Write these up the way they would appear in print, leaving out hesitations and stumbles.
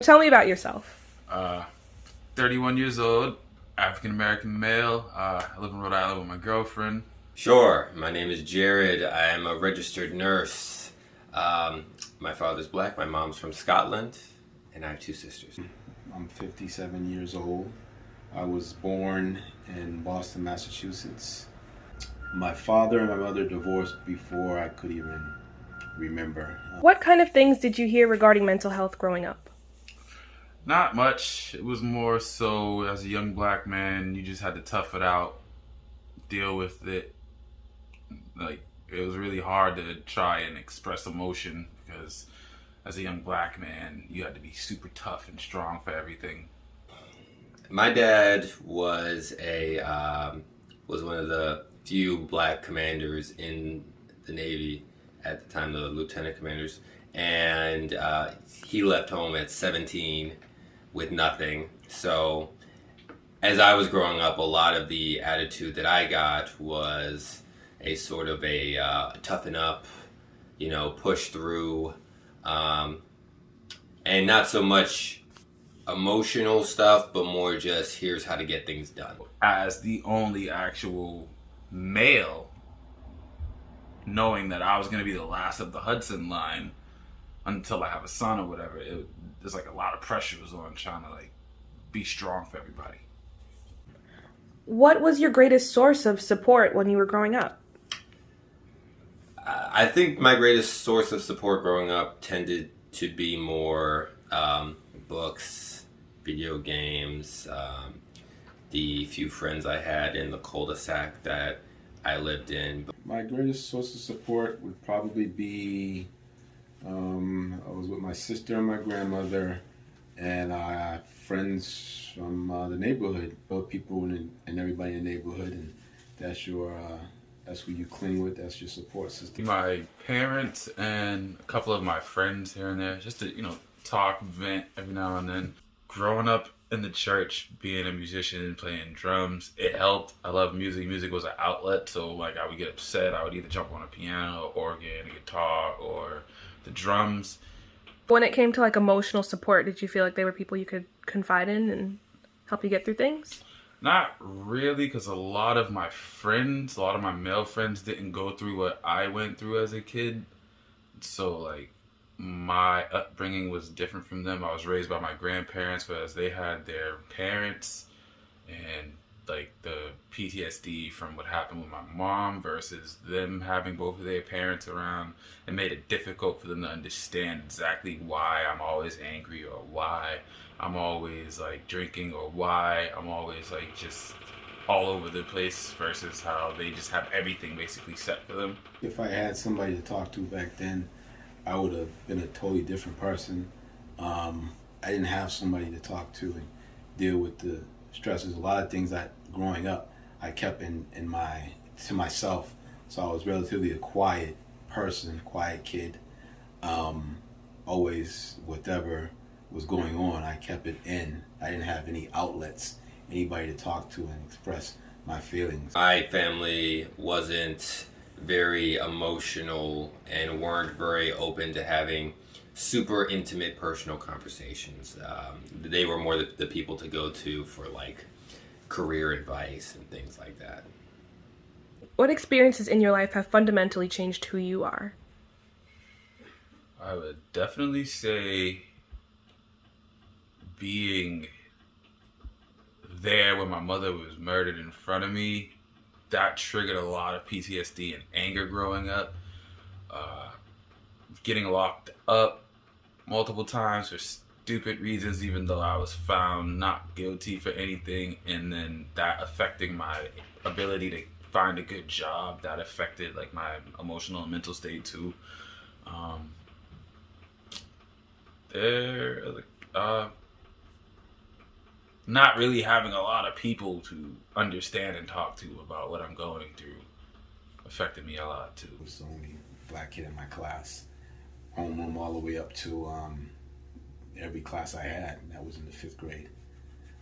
Tell me about yourself. Uh, 31 years old, African American male. I live in Rhode Island with my girlfriend. Sure. My name is Jared. I am a registered nurse. My father's black, my mom's from Scotland, and I have two sisters. I'm 57 years old. I was born in Boston, Massachusetts. My father and my mother divorced before I could even remember. What kind of things did you hear regarding mental health growing up? Not much. It was more so as a young black man, you just had to tough it out, deal with it. Like, it was really hard to try and express emotion because as a young black man, you had to be super tough and strong for everything. My dad was one of the few black commanders in the Navy at the time, the lieutenant commanders, and he left home at 17 with nothing. So as I was growing up, a lot of the attitude that I got was a sort of a toughen up, push through, and not so much emotional stuff, but more just here's how to get things done. As the only actual male, knowing that I was going to be the last of the Hudson line until I have a son or whatever, there's like a lot of pressure was on trying to like be strong for everybody. What was your greatest source of support when you were growing up? I think my greatest source of support growing up tended to be more books, video games, the few friends I had in the cul-de-sac that I lived in. My greatest source of support would probably be I was with my sister and my grandmother and friends from the neighborhood, both people and everybody in the neighborhood, and that's who you cling with, that's your support system. My parents and a couple of my friends here and there, just to, talk, vent every now and then. Growing up in the church, being a musician and playing drums, it helped. I love music. Music was an outlet, so like I would get upset, I would either jump on a piano, organ, a guitar, or the drums. When it came to like emotional support, did you feel like they were people you could confide in and help you get through things? Not really, because a lot of my male friends didn't go through what I went through as a kid. So like my upbringing was different from them. I was raised by my grandparents, whereas they had their parents, and like the PTSD from what happened with my mom versus them having both of their parents around, it made it difficult for them to understand exactly why I'm always angry or why I'm always like drinking or why I'm always like just all over the place versus how they just have everything basically set for them. If I had somebody to talk to back then, I would have been a totally different person. I didn't have somebody to talk to and deal with the stresses. A lot of things that growing up I kept to myself. So I was relatively a quiet person, quiet kid. Always whatever was going on, I kept it in. I didn't have any outlets, anybody to talk to and express my feelings. My family wasn't very emotional and weren't very open to having super intimate personal conversations. They were more the people to go to for like career advice and things like that. What experiences in your life have fundamentally changed who you are? I would definitely say being there when my mother was murdered in front of me. That triggered a lot of PTSD and anger growing up. Getting locked up multiple times for stupid reasons, even though I was found not guilty for anything, and then that affecting my ability to find a good job. That affected like my emotional and mental state too. Not really having a lot of people to understand and talk to about what I'm going through affected me a lot too. I was the only black kid in my class, homeroom all the way up to every class I had. That was in the 5th grade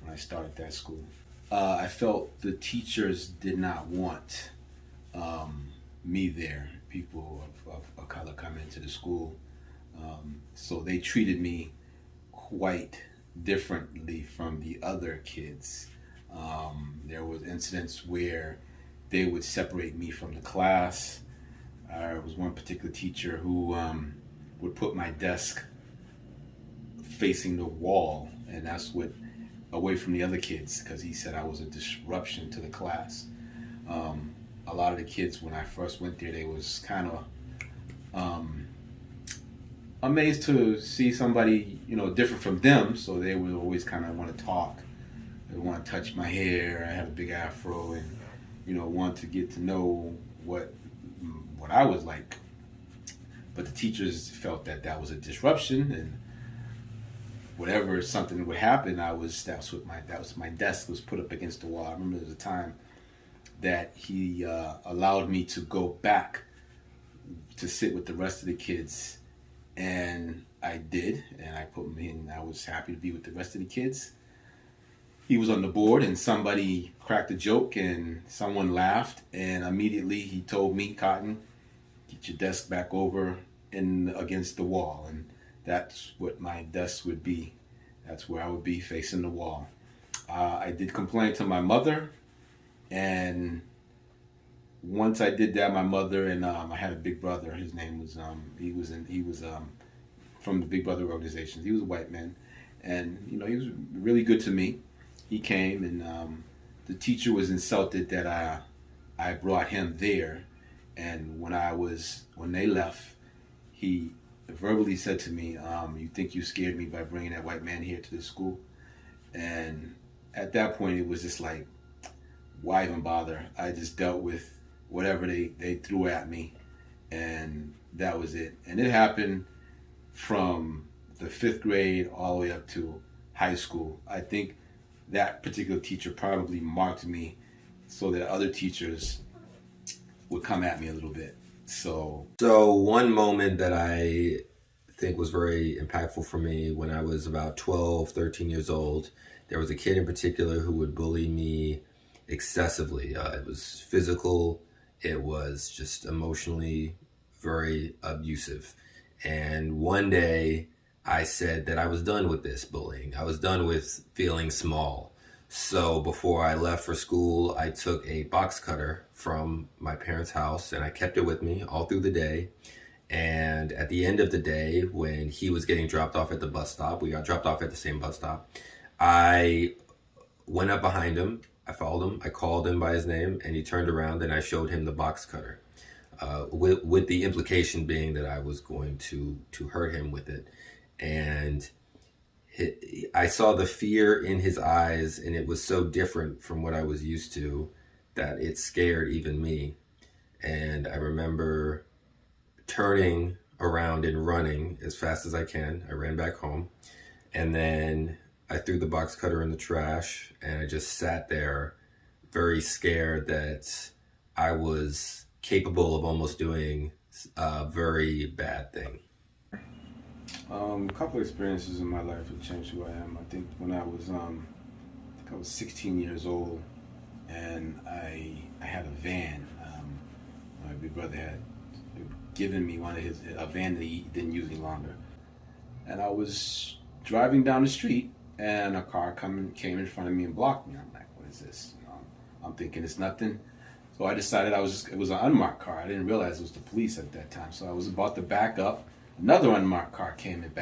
when I started that school. I felt the teachers did not want me there. People of color coming into the school, so they treated me quite differently from the other kids. There was incidents where they would separate me from the class. There was one particular teacher who would put my desk facing the wall, and that's what away from the other kids, because he said I was a disruption to the class. A lot of the kids, when I first went there, they was kind of amazed to see somebody, different from them. So they would always kind of want to talk. They want to touch my hair. I had a big afro, and want to get to know what I was like. But the teachers felt that was a disruption, and whatever something would happen, that was my desk was put up against the wall. I remember there was a time that he allowed me to go back to sit with the rest of the kids, and I did, and I put me in. I was happy to be with the rest of the kids. He was on the board, and somebody cracked a joke, and someone laughed, and immediately he told me, "Cotton, get your desk back over in against the wall," and that's what my desk would be. That's where I would be, facing the wall. I did complain to my mother, and once I did that, my mother and I had a big brother. His name was he was from the Big Brother organization. He was a white man, and he was really good to me. He came, and the teacher was insulted that I brought him there, and when they left, he verbally said to me, "You think you scared me by bringing that white man here to the school?" And at that point, it was just like, why even bother? I just dealt with whatever they threw at me, and that was it. And it happened from the 5th grade all the way up to high school. I think that particular teacher probably marked me so that other teachers would come at me a little bit. So one moment that I think was very impactful for me when I was about 12, 13 years old, there was a kid in particular who would bully me excessively. It was physical. It was just emotionally very abusive. And one day I said that I was done with this bullying. I was done with feeling small. So before I left for school, I took a box cutter from my parents' house and I kept it with me all through the day. And at the end of the day, when he was getting dropped off at the bus stop, we got dropped off at the same bus stop, I went up behind him, I followed him, I called him by his name, and he turned around and I showed him the box cutter, with the implication being that I was going to hurt him with it. And I saw the fear in his eyes, and it was so different from what I was used to that it scared even me. And I remember turning around and running as fast as I can. I ran back home, and then I threw the box cutter in the trash, and I just sat there very scared that I was capable of almost doing a very bad thing. A couple of experiences in my life have changed who I am. I think when I was 16 years old, and I had a van. My big brother had given me a van that he didn't use any longer, and I was driving down the street, and a car came in front of me and blocked me. I'm like, "What is this?" I'm thinking it's nothing. So I decided it was an unmarked car. I didn't realize it was the police at that time. So I was about to back up. Another unmarked car came and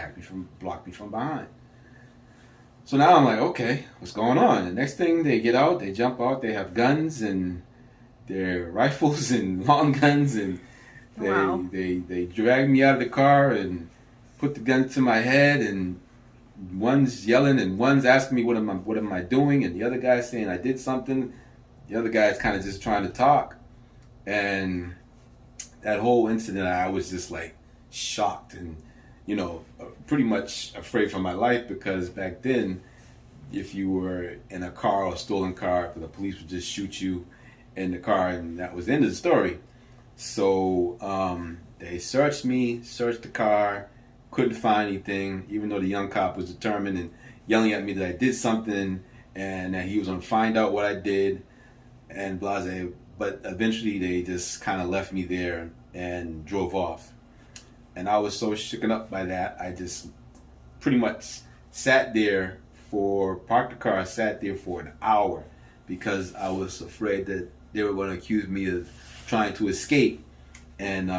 blocked me from behind. So now I'm like, okay, what's going on? The next thing, they get out, they jump out, they have guns and their rifles and long guns, and they drag me out of the car and put the gun to my head, and one's yelling and one's asking me what am I doing, and the other guy's saying I did something. The other guy's kind of just trying to talk, and that whole incident, I was just like shocked and pretty much afraid for my life, because back then, if you were in a car or a stolen car, the police would just shoot you in the car, and that was the end of the story. So they searched the car, couldn't find anything, even though the young cop was determined and yelling at me that I did something and that he was going to find out what I did and blase. But eventually they just kind of left me there and drove off. And I was so shooken up by that, I just pretty much parked the car, sat there for an hour because I was afraid that they were going to accuse me of trying to escape and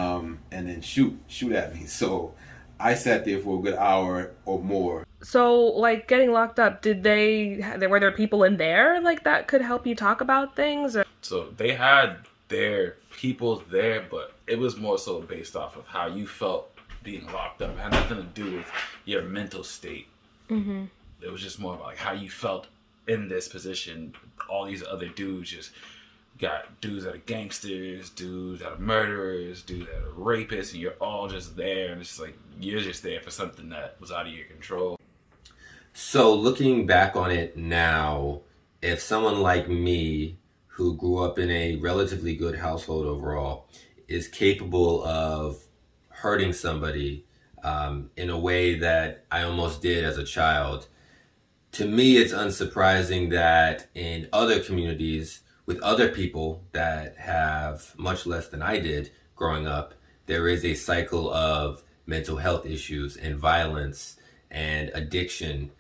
then shoot at me. So I sat there for a good hour or more. So, like, getting locked up, were there people in there, like, that could help you talk about things? Or? So they had their people there, but it was more so based off of how you felt being locked up. It had nothing to do with your mental state. Mm-hmm. It was just more about like how you felt in this position. All these other dudes just got dudes that are gangsters, dudes that are murderers, dudes that are rapists, and you're all just there, and it's like you're just there for something that was out of your control. So looking back on it now, if someone like me, who grew up in a relatively good household overall, is capable of hurting somebody in a way that I almost did as a child, to me it's unsurprising that in other communities with other people that have much less than I did growing up, there is a cycle of mental health issues and violence and addiction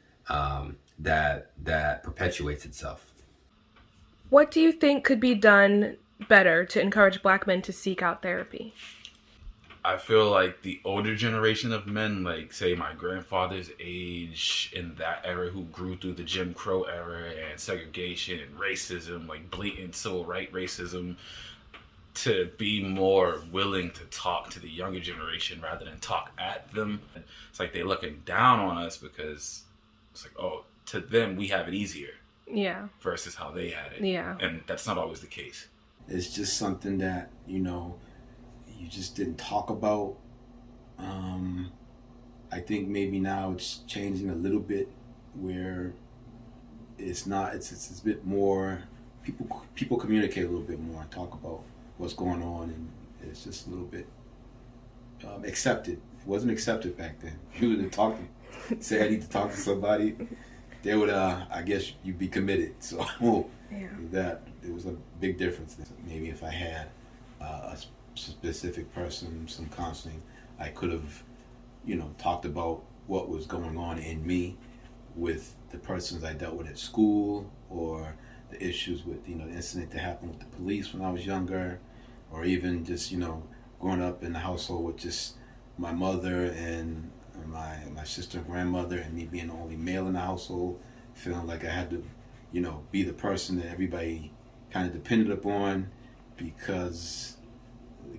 that perpetuates itself. What do you think could be done better to encourage Black men to seek out therapy? I feel like the older generation of men, like say my grandfather's age in that era, who grew through the Jim Crow era and segregation and racism, like blatant civil rights racism, to be more willing to talk to the younger generation rather than talk at them. It's like they're looking down on us because it's like, oh, to them we have it easier. Yeah. Versus how they had it. Yeah. And that's not always the case. It's just something that, you just didn't talk about. I think maybe now it's changing a little bit where it's a bit more, people communicate a little bit more and talk about what's going on, and it's just a little bit accepted. It wasn't accepted back then. You would talk to, say I need to talk to somebody, they would, I guess you'd be committed. So yeah. That it was a big difference. Maybe if I had a specific person, some counseling, I could have, talked about what was going on in me with the persons I dealt with at school, or the issues with, the incident that happened with the police when I was younger, or even just, growing up in the household with just my mother and my sister and grandmother, and me being the only male in the household, feeling like I had to, be the person that everybody kind of depended upon, because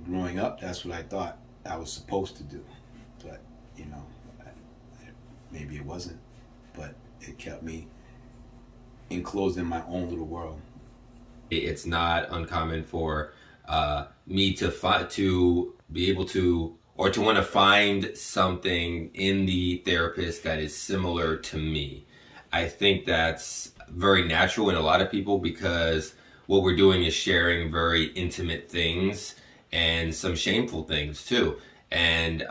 growing up, that's what I thought I was supposed to do. But, maybe it wasn't. But it kept me enclosed in my own little world. It's not uncommon for me to be able to, or to want to find something in the therapist that is similar to me. I think that's very natural in a lot of people, because what we're doing is sharing very intimate things and some shameful things too. And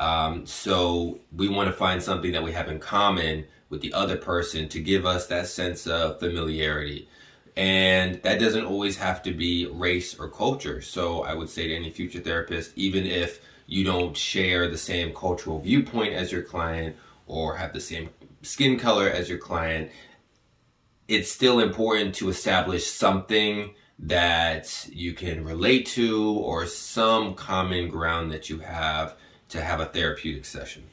so we want to find something that we have in common with the other person to give us that sense of familiarity. And that doesn't always have to be race or culture. So I would say to any future therapist, even if you don't share the same cultural viewpoint as your client or have the same skin color as your client, it's still important to establish something that you can relate to, or some common ground that you have to have a therapeutic session.